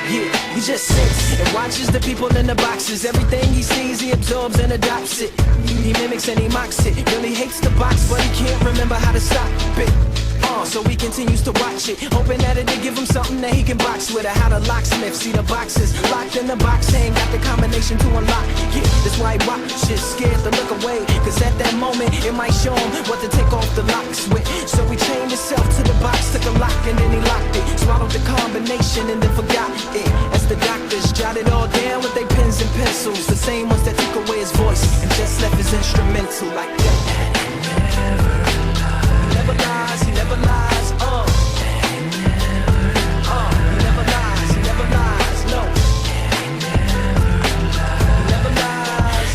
Yeah, he just sits and watches the people in the boxes. Everything he sees, he absorbs and adopts it. He mimics and he mocks it. Really hates the box, but he can't remember how to stop it. So he continues to watch it, hoping that it'll give him something that he can box with. Or how the locksmith see the boxes locked in the box, ain't got the combination to unlock. Yeah, that's why he watches, scared to look away, cause at that moment it might show him what to take off the locks with. So he chained himself to the box, took a lock and then he locked it. Swallowed the combination and then forgot it. As the doctors jotted all down with their pens and pencils, the same ones that took away his voice and just left his instrumental like that. He never lies, he never lies, He never lies, he never lies, no. He never lies.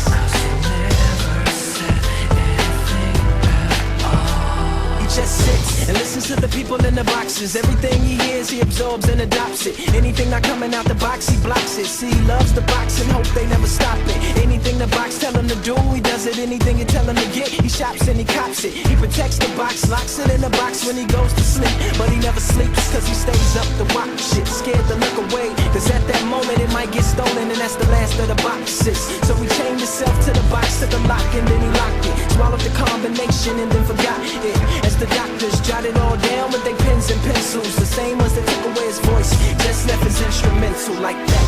He just sits and listens to the people in the boxes. Everything he hears, he absorbs and adopts it. Anything not coming out the box, he blocks it. See, he loves the box and hope they never stop it. Anything the box tell him to do, he does it. Anything you tell him to get, he shops and he cops it. He protects the box, locks it in the box when he goes to sleep. But he never sleeps cause he stays up to watch it. Scared to look away, cause at that moment it might get stolen and that's the last of the boxes. So he chained himself to the box, took a lock and then he locked it. Swallowed the combination and then forgot it. As the doctors jotted all down with their pens and pencils, the same ones that took away his voice, just left his instrumental like that.